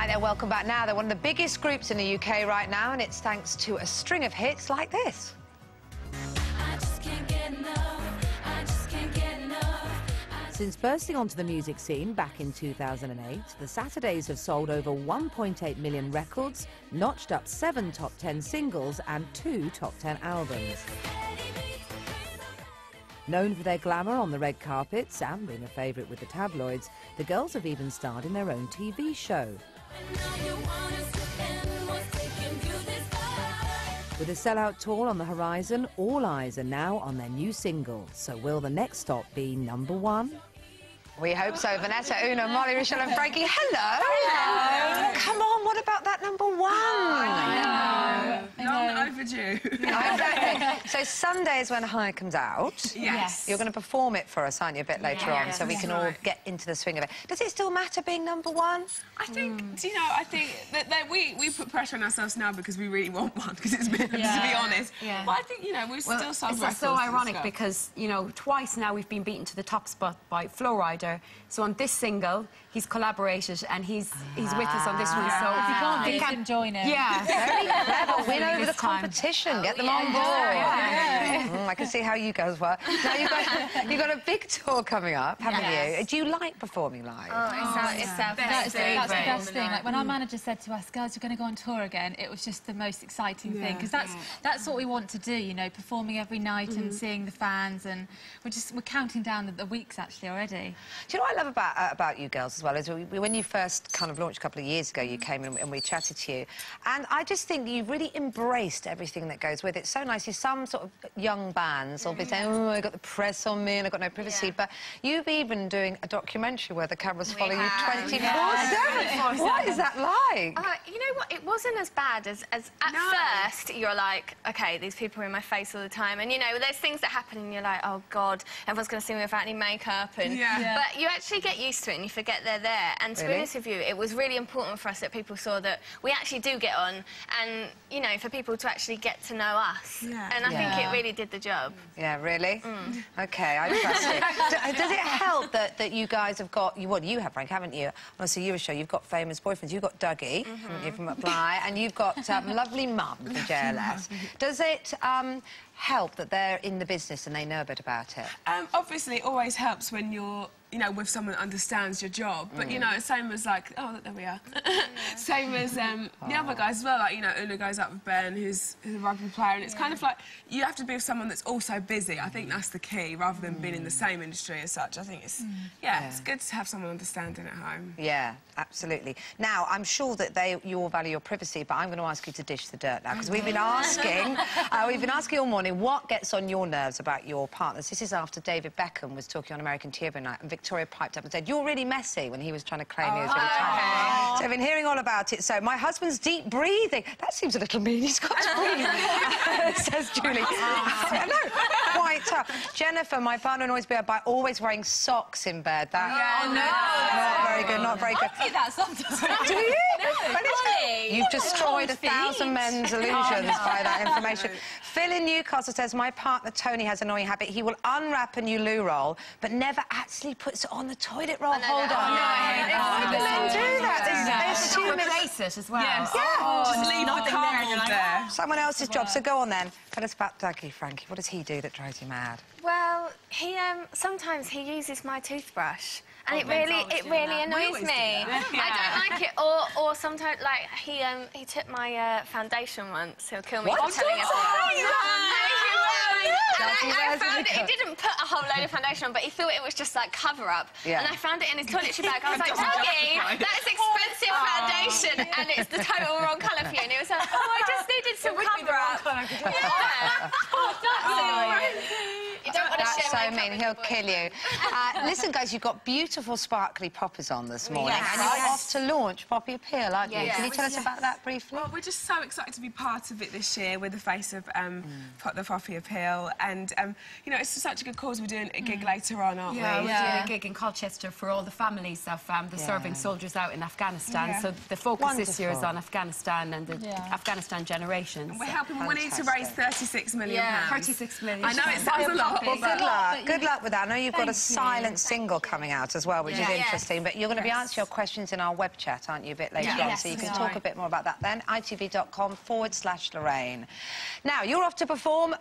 Hi there, welcome back. Now, they're one of the biggest groups in the UK right now, and it's thanks to a string of hits like this. Since bursting onto the music scene back in 2008, the Saturdays have sold over 1.8 million records, notched up 7 top 10 singles and 2 top 10 albums. Known for their glamour on the red carpets and being a favourite with the tabloids, the girls have even starred in their own TV show. With a sellout tour on the horizon, all eyes are now on their new single. So will the next stop be #1? We hope so. Vanessa, Una, Molly, Rochelle and Frankie, hello! Hello! Come on, what about that #1? I know. Long overdue. Exactly. So Sunday is when High comes out. Yes. You're going to perform it for us, aren't you, a bit later on, so we can all get into the swing of it. Does it still matter being #1? I think, do you know, I think that we put pressure on ourselves now because we really want one, because it's been, to be honest. Yeah. But I think, you know, we've still sold records. It's so ironic because, you know, twice now we've been beaten to the top spot by Flow Rider. So on this single, he's collaborated and he's with us on this one. So you can join him. Yeah. Very clever. Win over the competition. Get them on board. I can see how you guys work. Now, you've got a big tour coming up, haven't you? Do you like performing live? It's that's the best thing. Like, when our manager said to us, girls, you're going to go on tour again, it was just the most exciting thing, because that's what we want to do, you know, performing every night and seeing the fans, and we're counting down the weeks actually already. Do you know what I love about you girls as well is when you first kind of launched a couple of years ago, you came in and we chatted to you, and I just think you really embraced everything that goes with it. So nice. Some sort of young bands will be saying, oh, I got the press on me and I got no privacy, but you've even doing a documentary where the cameras follow you 24/7. What is that like? You know what? It wasn't as bad as at first. You're like, okay, these people are in my face all the time, and you know, there's things that happen, and you're like, oh God, everyone's going to see me without any makeup, and but you actually get used to it and you forget they're there. And to be honest with you, it was really important for us that people saw that we actually do get on, and you know, for people to actually get to know us. And I think it really did the job. Yeah, really? Okay, I trust it. Does it help that you guys have got, you have, Frank, haven't you? On a Euro show, you've got famous boyfriends. You've got Dougie, from Apply, and you've got lovely mum from JLS. Does it help that they're in the business and they know a bit about it? Obviously, it always helps when you're, you know, with someone that understands your job. But, you know, same as, like... Oh, look, there we are. Same as the other guys as well. Like, you know, Una goes up with Ben, who's a rugby player, and it's kind of like you have to be with someone that's also busy. I think that's the key, rather than being in the same industry as such. I think it's... it's good to have someone understanding at home. Yeah, absolutely. Now, I'm sure that you all value your privacy, but I'm going to ask you to dish the dirt now, because we've been asking all morning, what gets on your nerves about your partners? This is after David Beckham was talking on American TV every night, and Victoria piped up and said, you're really messy, when he was trying to claim he was really tough. So I've been hearing all about it. So my husband's deep breathing. That seems a little mean. He's got to breathe, says Julie. I know, quite tough. Jennifer, my partner annoys me by always wearing socks in bed. Not very good, not very good. I do that sometimes. Do you? No. You've destroyed 1,000 men's illusions by that information. Phil in Newcastle says, my partner Tony has an annoying habit. He will unwrap a new loo roll, but never actually puts it on the toilet roll holder. Why do men do that? There's too replace it as well. Yes. Just leave the cardboard there. Someone else's job. So go on then. Tell us about Dougie, Frankie. What does he do that drives you mad? Well, he sometimes he uses my toothbrush. And it really annoys me. I don't like it. Or sometimes, like, he took my foundation once. He'll kill me for telling everyone. And I found it. He didn't put a whole load of foundation on, but he thought it was just like cover-up. And I found it in his toiletry bag. I was like, Dougie, that's expensive foundation, and it's the total wrong colour for you. And he was like, oh, I just needed some cover-up. You don't want to share so mean. He'll kill you. Listen, guys, you've got beautiful sparkly poppers on this morning, and you're off to launch Poppy Appeal, aren't you? Can you tell us about that briefly? Well, we're just so excited to be part of it this year. We're the face of the Poppy Appeal, and you know, it's such a good cause. We're doing a gig later on, aren't we? We're doing a gig in Colchester for all the families of the serving soldiers out in Afghanistan. So the focus this year is on Afghanistan and the Afghanistan generations. And we're helping. We need to raise £36 million. 36 million. I know it sounds a lot, Well, good luck. Good luck with that. I know you've got a silent single coming out as well, which is interesting. But you're going to be answering your questions in our web chat, aren't you, a bit later on? So you can talk a bit more about that then. itv.com/Lorraine. Now, you're off to perform.